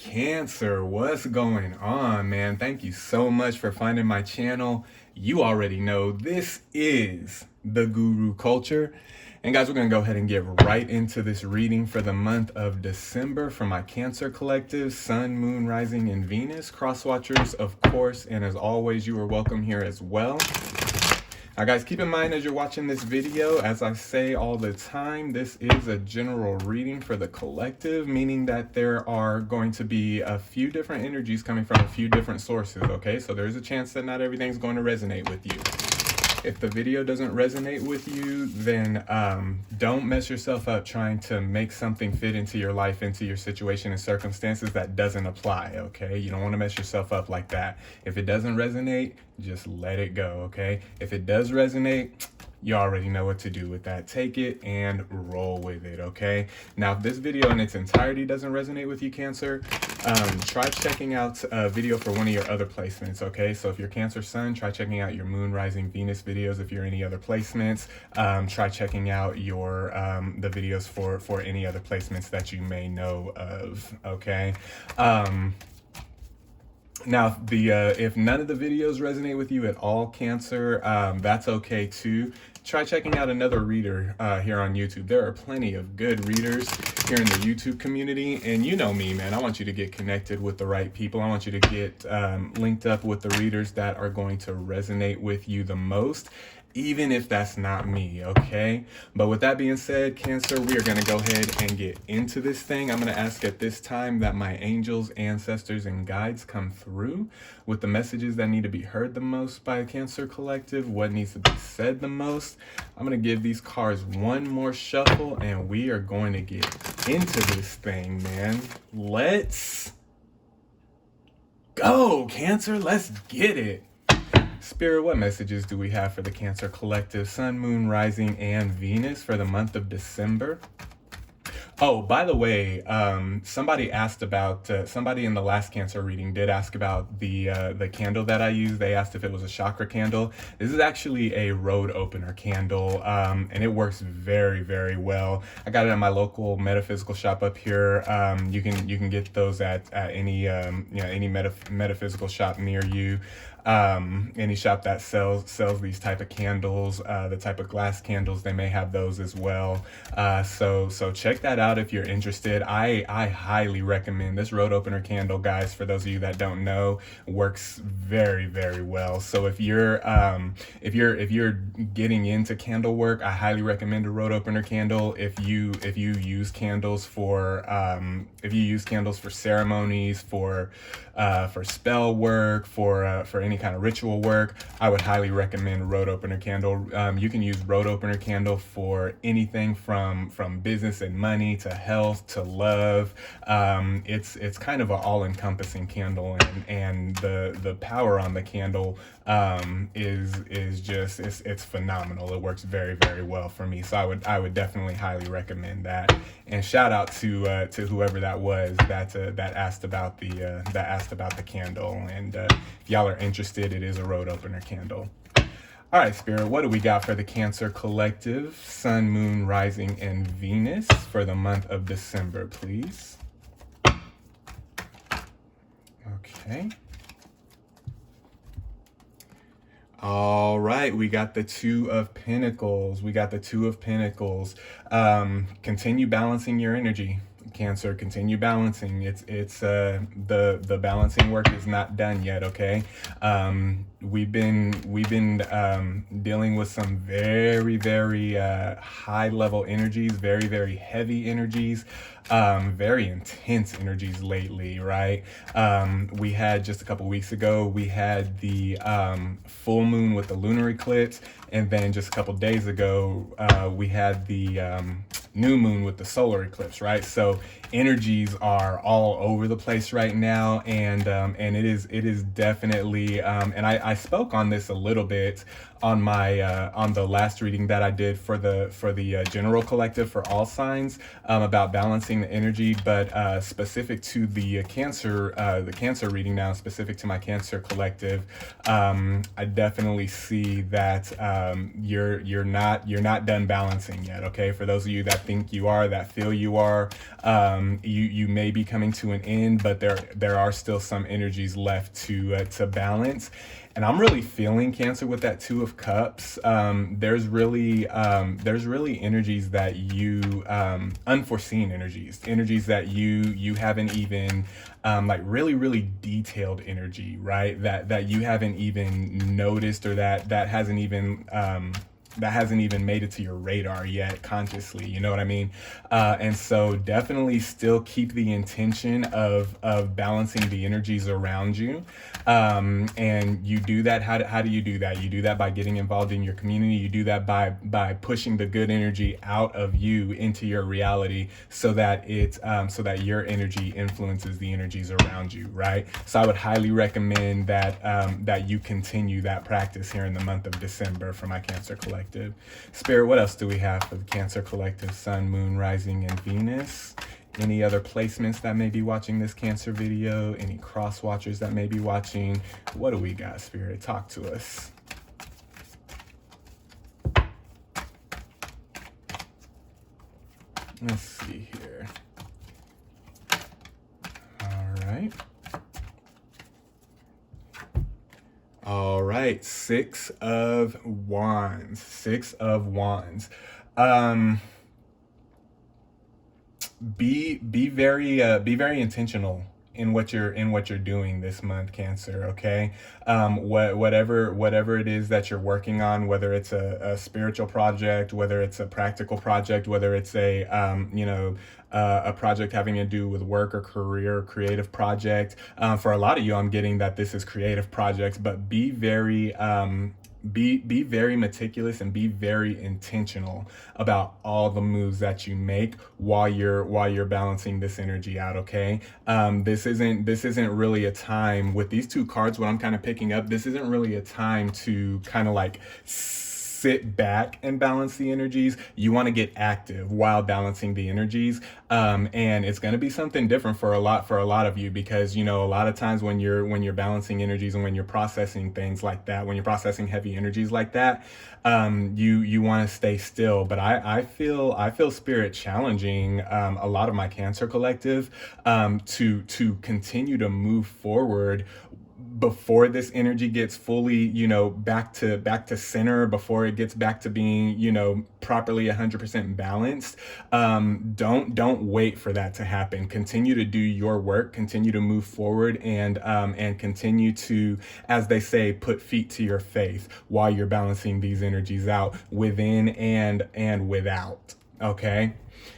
Cancer, what's going on, man? Thank you so much for finding my channel. You already know this is the Guru Culture. And guys, we're going to go ahead and get right into this reading for the month of December for my Cancer collective, Sun, Moon, Rising, and Venus. Cross watchers, of course, and as always, you are welcome here as well. Now guys, keep in mind as you're watching this video, as I say all the time, this is a general reading for the collective, meaning that there are going to be a few different energies coming from a few different sources, okay? So there's a chance that not everything's going to resonate with you. If the video doesn't resonate with you, then don't mess yourself up trying to make something fit into your life, into your situation and circumstances that doesn't apply, okay? You don't want to mess yourself up like that. If it doesn't resonate, just let it go, okay? If it does resonate, you already know what to do with that. Take it and roll with it, okay? Now, if this video in its entirety doesn't resonate with you, Cancer, try checking out a video for one of your other placements, okay? So if you're Cancer Sun, try checking out your Moon, Rising, Venus videos. If you're any other placements, try checking out your the videos for any other placements that you may know of, okay? Now, if none of the videos resonate with you at all, Cancer, that's okay too. Try checking out another reader here on YouTube. There are plenty of good readers here in the YouTube community. And you know me, man, I want you to get connected with the right people. I want you to get linked up with the readers that are going to resonate with you the most, even if that's not me, okay? But with that being said, Cancer, we are going to go ahead and get into this thing. I'm going to ask at this time that my angels, ancestors, and guides come through with the messages that need to be heard the most by a Cancer collective, what needs to be said the most. I'm going to give these cards one more shuffle, and we are going to get into this thing, man. Let's go, Cancer. Let's get it. Spirit, what messages do we have for the Cancer collective, Sun, Moon, Rising, and Venus for the month of December? Oh, by the way, somebody asked about, somebody in the last Cancer reading did ask about the candle that I use. They asked if it was a chakra candle. This is actually a road opener candle, and it works very, very well. I got it at my local metaphysical shop up here. You can get those at any any metaphysical shop near you. Any shop that sells these type of candles, the type of glass candles, they may have those as well. So check that out if you're interested. I highly recommend this road opener candle, guys. For those of you that don't know, works very, very well. So if you're getting into candle work, I highly recommend a road opener candle. If you use candles for ceremonies, for spell work, for any kind of ritual work, I would highly recommend road opener candle. You can use road opener candle for anything from business and money to health to love. It's kind of an all-encompassing candle, and the power on the candle is just it's phenomenal. It works very, very well for me. So I would definitely highly recommend that. And shout out to whoever that was that asked about the candle. And if y'all are interested, it is a road opener candle. All right, Spirit, what do we got for the Cancer collective, Sun, Moon, Rising, and Venus for the month of December, please? Okay. All right, we got the Two of Pentacles. Continue balancing your energy, Cancer. Continue balancing. It's the balancing work is not done yet, okay? We've been dealing with some very, very high level energies, very, very heavy energies, very intense energies lately, right? We had just a couple weeks ago, we had the full moon with the lunar eclipse, and then just a couple days ago, we had the new moon with the solar eclipse, right? So energies are all over the place right now, and it is definitely and I spoke on this a little bit on my on the last reading that I did for the general collective for all signs, about balancing the energy, but specific to the Cancer reading now, specific to my Cancer collective, I definitely see that you're not done balancing yet. Okay, for those of you that think you are, that feel you are. You may be coming to an end, but there are still some energies left to balance. And I'm really feeling Cancer with that Two of Cups. There's really energies that you unforeseen energies that you haven't even like really detailed energy, right? That you haven't even noticed, or that hasn't even made it to your radar yet consciously, you know what I mean? And so definitely still keep the intention of balancing the energies around you. And you do that, how do you do that? You do that by getting involved in your community. You do that by pushing the good energy out of you into your reality, so that so that your energy influences the energies around you, right? So I would highly recommend that you continue that practice here in the month of December for my Cancer Collective. Spirit, what else do we have for the Cancer Collective? Sun, Moon, Rising, and Venus. Any other placements that may be watching this Cancer video? Any cross watchers that may be watching? What do we got, Spirit? Talk to us. Let's see here. All right. All right, Six of Wands. Six of Wands. Be very intentional in what you're doing this month, Cancer. Okay, whatever it is that you're working on, whether it's a spiritual project, whether it's a practical project, whether it's a project having to do with work or career, or creative project. For a lot of you, I'm getting that this is creative projects, but be very meticulous and be very intentional about all the moves that you make while you're balancing this energy out. Okay, this isn't really a time with these two cards. What I'm kind of picking up, this isn't really a time to kind of like sit back and balance the energies. You want to get active while balancing the energies. And it's going to be something different for a lot of you, because, you know, a lot of times when you're balancing energies and when you're processing things like that, when you're processing heavy energies like that, you want to stay still. But I feel Spirit challenging a lot of my Cancer Collective to continue to move forward before this energy gets fully, you know, back to center, before it gets back to being, you know, properly 100% balanced. Don't wait for that to happen. Continue to do your work, continue to move forward, and continue to, as they say, put feet to your faith while you're balancing these energies out within and without. Okay.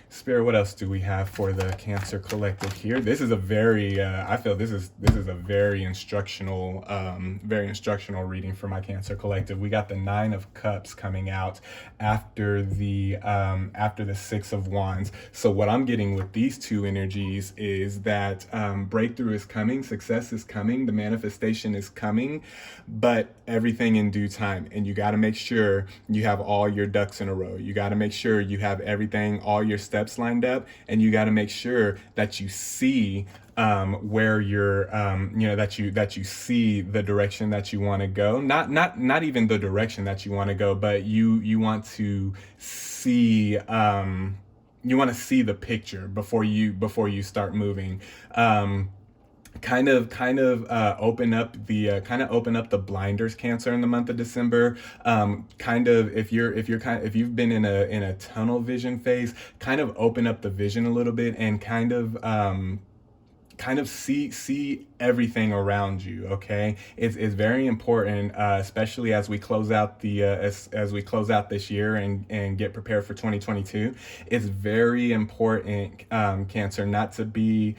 Spirit, what else do we have for the Cancer Collective here? This is a very, I feel this is a very instructional reading for my Cancer Collective. We got the Nine of Cups coming out after the Six of Wands. So what I'm getting with these two energies is that breakthrough is coming, success is coming, the manifestation is coming, but everything in due time. And you got to make sure you have all your ducks in a row. You got to make sure you have everything, all your steps lined up, and you got to make sure that you see where you're, that you see the direction that you want to go. Not even the direction that you want to go, but you want to see. You want to see the picture before you start moving. Kind of open up the blinders, Cancer, in the month of December. If you've been in a tunnel vision phase, kind of open up the vision a little bit and kind of see everything around you. Okay, it's very important, especially as we close out as we close out this year and get prepared for 2022. It's very important, Cancer, not to be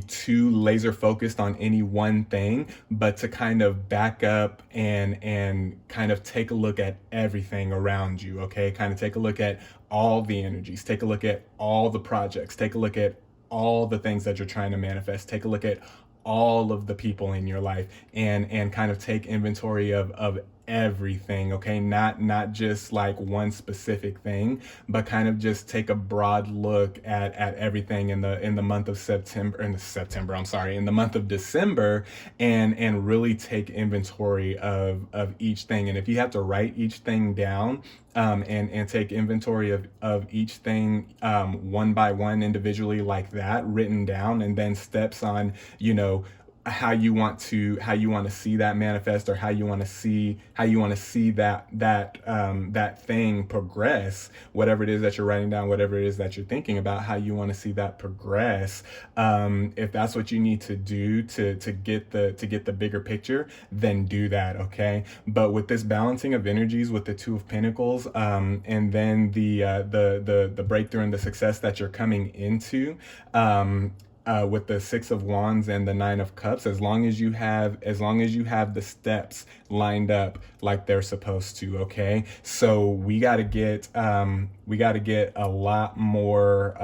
too laser focused on any one thing, but to kind of back up and kind of take a look at everything around you. Okay, kind of take a look at all the energies, take a look at all the projects, take a look at all the things that you're trying to manifest, take a look at all of the people in your life, and kind of take inventory of everything, okay? Not just like one specific thing, but kind of just take a broad look at everything in the month of September, I'm sorry, in the month of December, and really take inventory of each thing. And if you have to write each thing down, and take inventory of each thing, one by one individually like that, written down, and then steps on, how you want to see that manifest, or how you want to see that thing progress, whatever it is that you're writing down, whatever it is that you're thinking about, how you want to see that progress. If that's what you need to do to get the bigger picture, then do that, okay? But with this balancing of energies with the Two of Pentacles, and then the breakthrough and the success that you're coming into, with the Six of Wands and the Nine of Cups, as long as you have the steps lined up like they're supposed to, okay? So we got to get a lot more,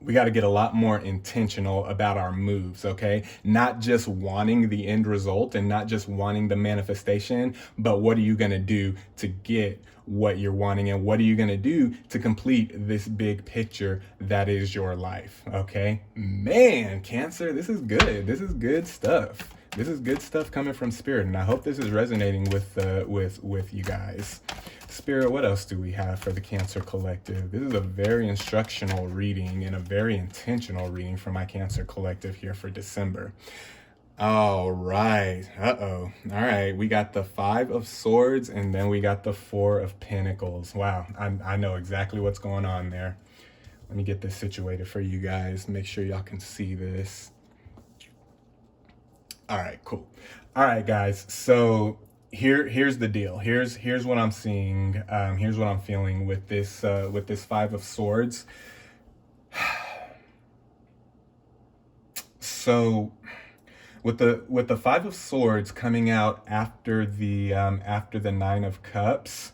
we got to get a lot more intentional about our moves, okay? Not just wanting the end result and not just wanting the manifestation, but what are you going to do to get what you're wanting, and what are you going to do to complete this big picture that is your life, okay? Man, Cancer, this is good. This is good stuff. This is good stuff coming from Spirit, and I hope this is resonating with you guys. Spirit, what else do we have for the Cancer Collective? This is a very instructional reading and a very intentional reading for my Cancer Collective here for December. All right. All right. We got the Five of Swords, and then we got the Four of Pentacles. Wow. I know exactly what's going on there. Let me get this situated for you guys. Make sure y'all can see this. All right, cool. All right, guys. So here's the deal. Here's what I'm seeing. Here's what I'm feeling with this Five of Swords. So with the Five of Swords coming out after the Nine of Cups,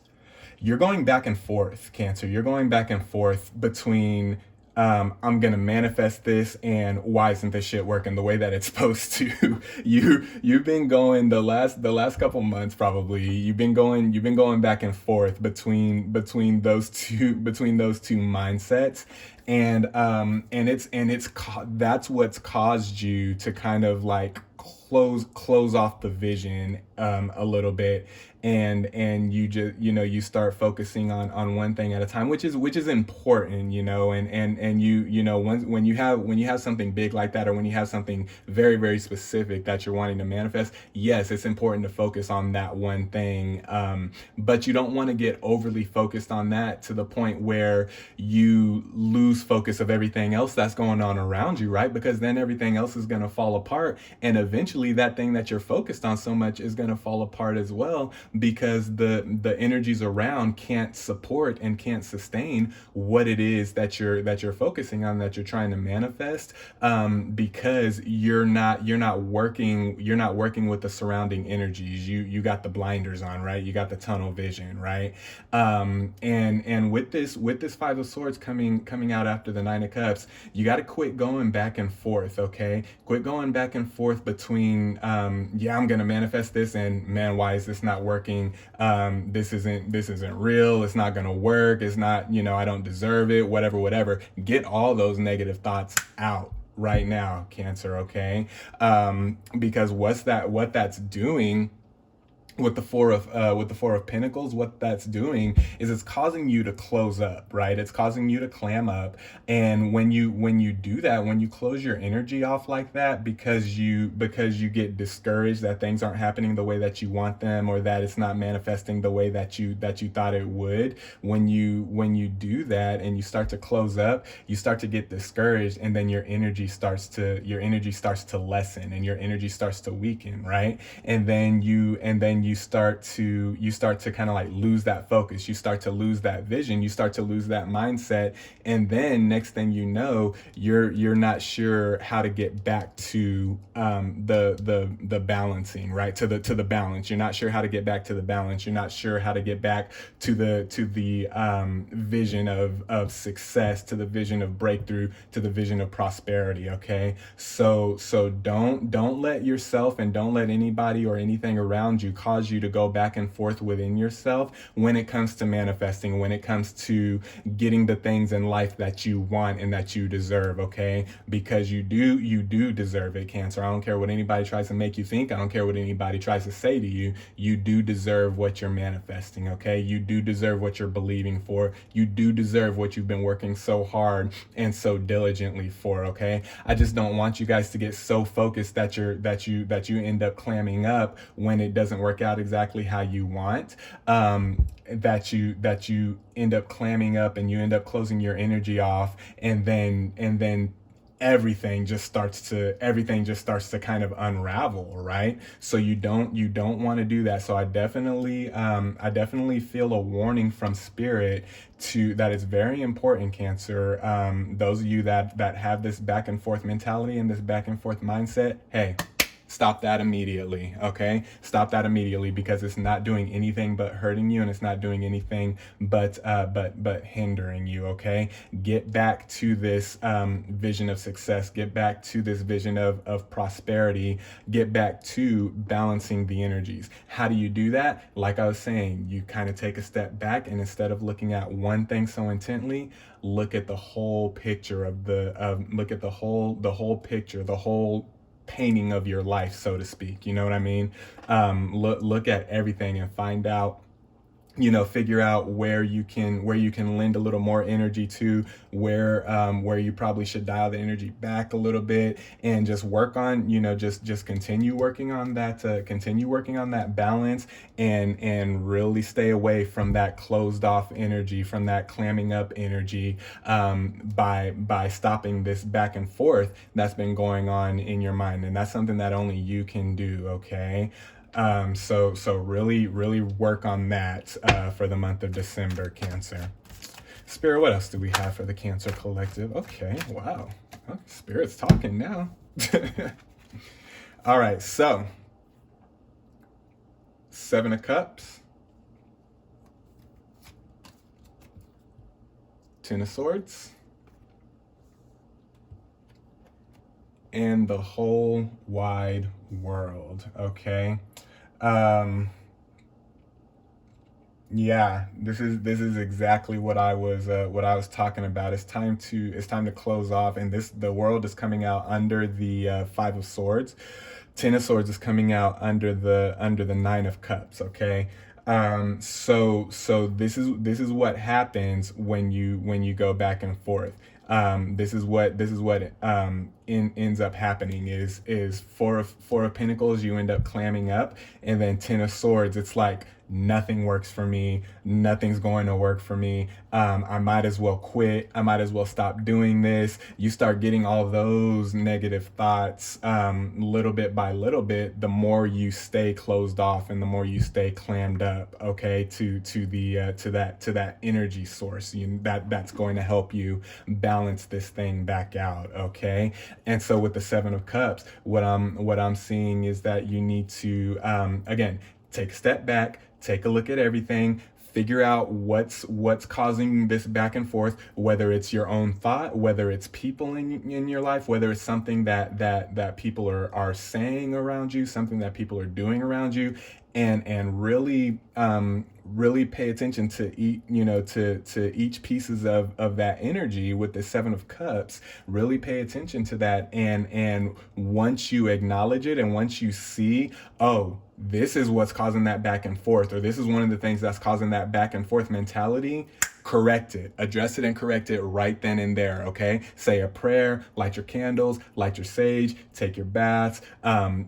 you're going back and forth, Cancer. You're going back and forth between I'm gonna manifest this, and why isn't this shit working the way that it's supposed to? You've been going the last couple months, probably you've been going back and forth between those two mindsets, and that's what's caused you to kind of like close off the vision a little bit, and you just you start focusing on one thing at a time, which is important, and when you have something big like that, or when you have something very, very specific that you're wanting to manifest, yes, it's important to focus on that one thing, but you don't want to get overly focused on that to the point where you lose focus of everything else that's going on around you, right? Because then everything else is going to fall apart, and eventually that thing that you're focused on so much is going to fall apart as well, because the energies around can't support and can't sustain what it is that you're focusing on, that you're trying to manifest, because you're not working with the surrounding energies. You got the blinders on, right? You got the tunnel vision, right? And with this Five of Swords coming out after the Nine of Cups, you got to quit going back and forth, okay? Quit going back and forth between yeah, I'm gonna manifest this, and man, why is this not working? This isn't real. It's not gonna work. It's not, I don't deserve it. Whatever. Get all those negative thoughts out right now, Cancer. Okay, because what that's doing with the Four of Pentacles, what that's doing is it's causing you to close up, right? It's causing you to clam up. And when you do that, when you close your energy off like that, because you get discouraged that things aren't happening the way that you want them, or that it's not manifesting the way that you thought it would, when you do that and you start to close up, you start to get discouraged, and then your energy starts to lessen, and your energy starts to weaken, right? And then you then you start to kind of like lose that focus. You start to lose that vision. You start to lose that mindset, and then next thing you know, you're not sure how to get back to the balancing, right? To the balance. You're not sure how to get back to the balance. You're not sure how to get back to the vision of success, to the vision of breakthrough, to the vision of prosperity. Okay, so don't let yourself and don't let anybody or anything around you cause you to go back and forth within yourself when it comes to manifesting, when it comes to getting the things in life that you want and that you deserve. Okay, because you do deserve it, Cancer. I don't care what anybody tries to make you think. I don't care what anybody tries to say to you. You do deserve what you're manifesting. Okay, you do deserve what you're believing for. You do deserve what you've been working so hard and so diligently for. Okay, I just don't want you guys to get so focused that you end up clamming up when it doesn't work out exactly how you want. That you end up clamming up and you end up closing your energy off, and then everything just starts to kind of unravel, right? So you don't want to do that. So I definitely feel a warning from spirit to that. It's very important, Cancer. Those of you that have this back and forth mentality and this back and forth mindset, hey, stop that immediately. Okay, stop that immediately, because it's not doing anything but hurting you, and it's not doing anything but hindering you. Okay, get back to this vision of success. Get back to this vision of prosperity. Get back to balancing the energies. How do you do that? Like I was saying, you kind of take a step back, and instead of looking at one thing so intently, look at the whole picture look at the whole picture, the whole painting of your life, so to speak. You know what I mean? Look at everything and find out, figure out where you can lend a little more energy to, where you probably should dial the energy back a little bit, and just work on, just continue working on that balance, and really stay away from that closed off energy, from that clamming up energy, by stopping this back and forth that's been going on in your mind. And that's something that only you can do. Okay. So really work on that for the month of December, Cancer. Spirit, what else do we have for the Cancer Collective? Okay, wow. Oh, Spirit's talking now. All right, so 7 of Cups, 10 of Swords, and the whole wide world. Okay. Yeah, this is exactly what I was talking about. It's time to close off, and the world is coming out under the 5 of Swords. 10 of Swords is coming out under the 9 of Cups. Okay. So this is what happens when you go back and forth. This is what ends up happening is 4 of Pentacles, you end up clamming up, and then 10 of Swords, it's like nothing works for me, nothing's going to work for me, I might as well quit, I might as well stop doing this. You start getting all those negative thoughts, little bit by little bit, the more you stay closed off and the more you stay clammed up, okay, to that energy source. That's going to help you balance this thing back out. Okay. And so with the 7 of Cups, what I'm seeing is that you need to again, take a step back, take a look at everything, figure out what's causing this back and forth, whether it's your own thought, whether it's people in your life, whether it's something that people are saying around you, something that people are doing around you, and really pay attention to each pieces of that energy with the 7 of Cups. Really pay attention to that, and once you acknowledge it, and once you see, oh, this is what's causing that back and forth, or this is one of the things that's causing that back and forth mentality, correct it, address it, and correct it right then and there. Okay, say a prayer, light your candles, light your sage, take your baths,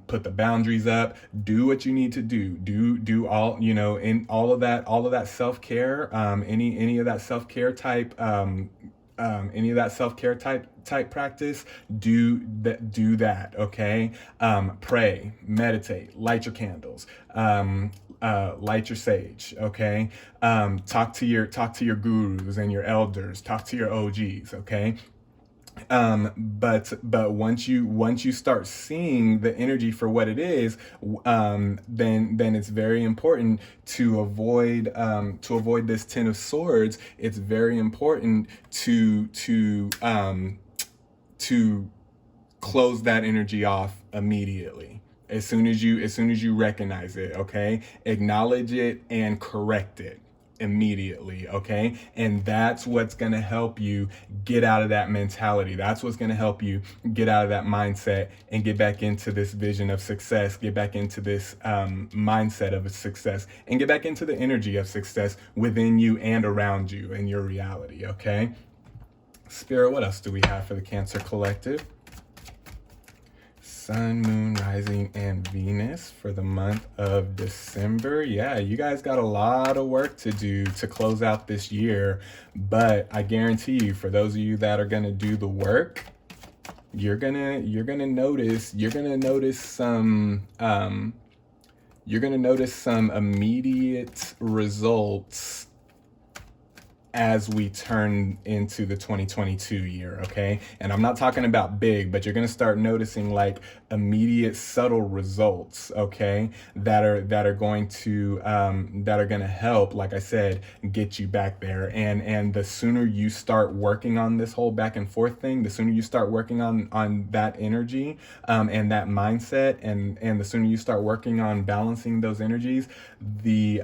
put the boundaries up, do what you need to do all, in all of that self-care, any of that self-care type self-care type practice, do that, okay? Pray, meditate, light your candles, light your sage, okay? Talk to your gurus and your elders, talk to your OGs, okay? But once you start seeing the energy for what it is, then it's very important to avoid this Ten of Swords. It's very important to close that energy off immediately. As soon as you recognize it, okay? Acknowledge it and correct it immediately, okay? And that's what's going to help you get out of that mentality. That's what's going to help you get out of that mindset and get back into this vision of success, get back into this mindset of success, and get back into the energy of success within you and around you in your reality, okay? Spirit, what else do we have for the Cancer Collective? Sun, Moon, Rising, and Venus for the month of December. Yeah, you guys got a lot of work to do to close out this year, but I guarantee you, for those of you that are gonna do the work, you're gonna notice some immediate results as we turn into the 2022 year, okay? And I'm not talking about big, but you're gonna start noticing like immediate subtle results, okay? That are gonna help, like I said, get you back there. And the sooner you start working on this whole back and forth thing, the sooner you start working on that energy and that mindset, and the sooner you start working on balancing those energies, the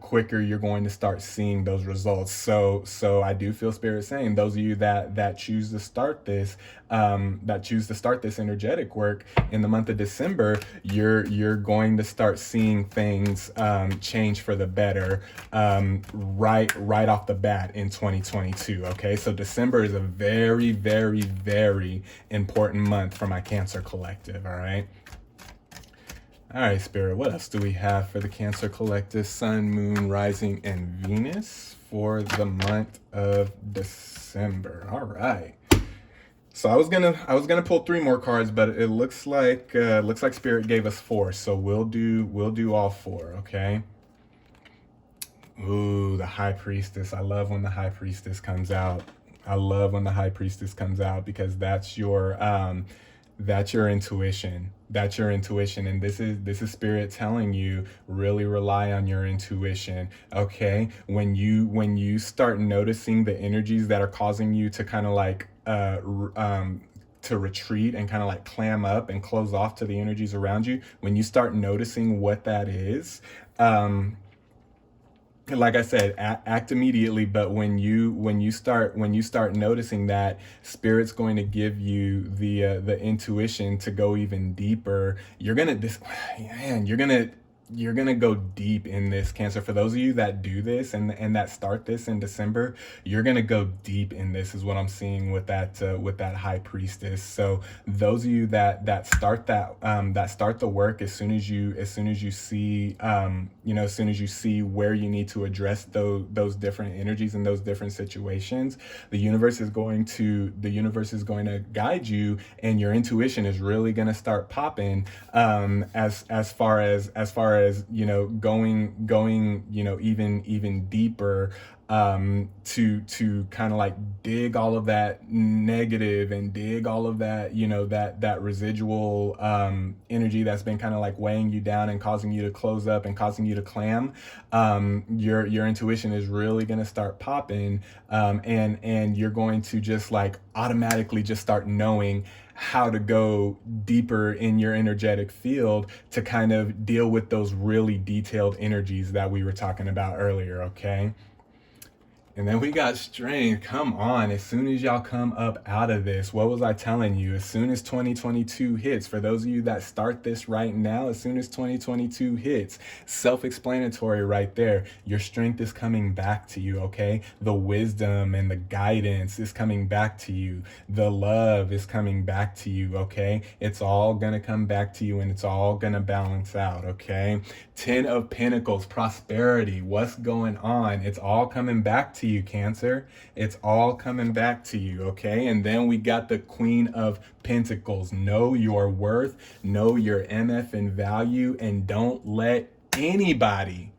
quicker you're going to start seeing those results. So I do feel Spirit saying, those of you that choose to start this energetic work in the month of December, you're going to start seeing things change for the better right off the bat in 2022. Okay, so December is a very, very, very important month for my Cancer Collective. All right. All right, Spirit, what else do we have for the Cancer Collective? Sun, Moon, Rising, and Venus for the month of December. All right. So I was gonna pull 3 more cards, but it looks like Spirit gave us 4, so we'll do all 4, okay? Ooh, the High Priestess. I love when the High Priestess comes out. Because that's your intuition. That's your intuition. And this is Spirit telling you, really rely on your intuition. Okay. When you start noticing the energies that are causing you to kind of like, to retreat and kind of like clam up and close off to the energies around you, when you start noticing what that is, like I said, act immediately. But when you start noticing that, Spirit's going to give you the intuition to go even deeper. You're gonna go deep in this, Cancer. For those of you that do this and that start this in December, you're gonna go deep in this, is what I'm seeing with that High Priestess. So those of you that start the work, as soon as you see as soon as you see where you need to address those different energies and those different situations, the universe is going to guide you, and your intuition is really going to start popping as far as going even deeper, to kind of like dig all of that negative and dig all of that that residual energy that's been kind of like weighing you down and causing you to close up and causing you to clam. Your intuition is really going to start popping, and you're going to just like automatically just start knowing how to go deeper in your energetic field to kind of deal with those really detailed energies that we were talking about earlier, okay? And then we got Strength. Come on, as soon as y'all come up out of this, what was I telling you? As soon as 2022 hits, for those of you that start this right now, as soon as 2022 hits, self-explanatory right there, your strength is coming back to you, okay? The wisdom and the guidance is coming back to you. The love is coming back to you, okay? It's all gonna come back to you, and it's all gonna balance out, okay? 10 of Pentacles, prosperity, what's going on? It's all coming back to to you, Cancer. It's all coming back to you, okay? And then we got the Queen of Pentacles. Know your worth, know your MF and value, and don't let anybody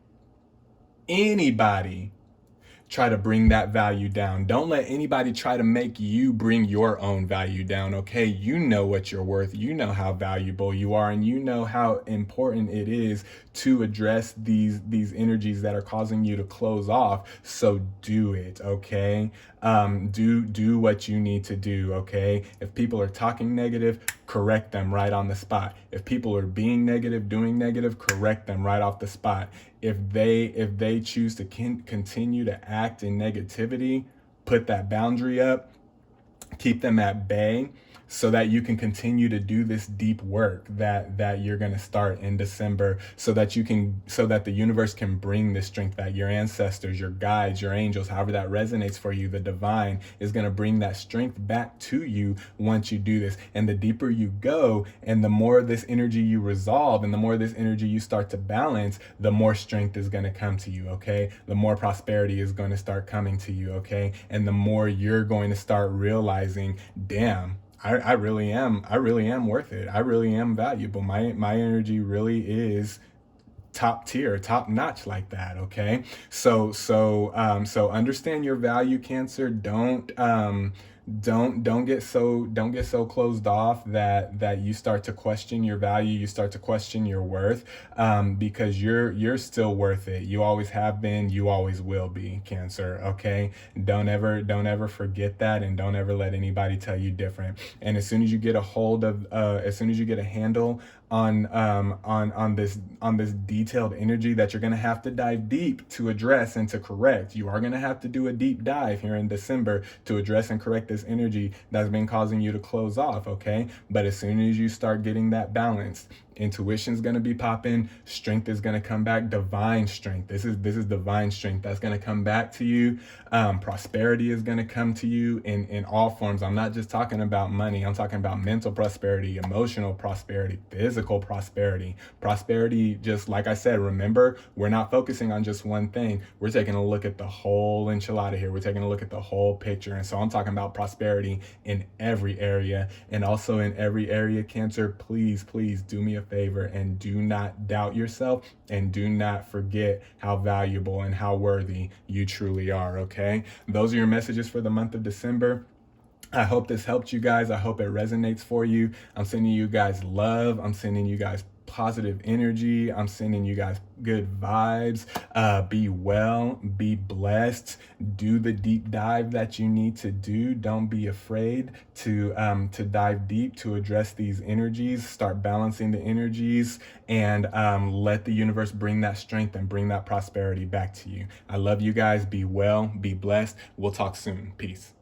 try to bring that value down. Don't let anybody try to make you bring your own value down, okay? You know what you're worth. You know how valuable you are, and you know how important it is to address these energies that are causing you to close off. So do it, okay? Do what you need to do, okay? If people are talking negative, correct them right on the spot. If people are being negative, doing negative, correct them right off the spot. If they choose to continue to act in negativity, put that boundary up, keep them at bay, so that you can continue to do this deep work that you're going to start in December, so that the universe can bring the strength that your ancestors, your guides, your angels, however that resonates for you, the divine is going to bring that strength back to you once you do this. And the deeper you go, and the more this energy you resolve, and the more this energy you start to balance, the more strength is going to come to you, okay? The more prosperity is going to start coming to you, okay? And the more you're going to start realizing, damn, I really am worth it. I really am valuable. My energy really is top tier, top notch like that, okay? So understand your value, Cancer. Don't get so closed off that you start to question your value, you start to question your worth, because you're still worth it. You always have been, you always will be, Cancer, okay? Don't ever forget that, and don't ever let anybody tell you different. And as soon as you get a handle on this detailed energy that you're going to have to dive deep to address and to correct. You are going to have to do a deep dive here in December to address and correct this energy that's been causing you to close off, okay? But as soon as you start getting that balanced, intuition's going to be popping, strength is going to come back, divine strength. This is divine strength that's going to come back to you. Prosperity is going to come to you in all forms. I'm not just talking about money. I'm talking about mental prosperity, emotional prosperity, physical prosperity. Prosperity, just like I said, remember, we're not focusing on just one thing. We're taking a look at the whole enchilada here. We're taking a look at the whole picture. And so I'm talking about prosperity in every area, and also in every area, Cancer, please do me a favor and do not doubt yourself, and do not forget how valuable and how worthy you truly are, okay? Those are your messages for the month of December. I hope this helped you guys. I hope it resonates for you. I'm sending you guys love. I'm sending you guys positive energy. I'm sending you guys good vibes. Be well, be blessed. Do the deep dive that you need to do. Don't be afraid to dive deep, to address these energies. Start balancing the energies, and let the universe bring that strength and bring that prosperity back to you. I love you guys. Be well, be blessed. We'll talk soon. Peace.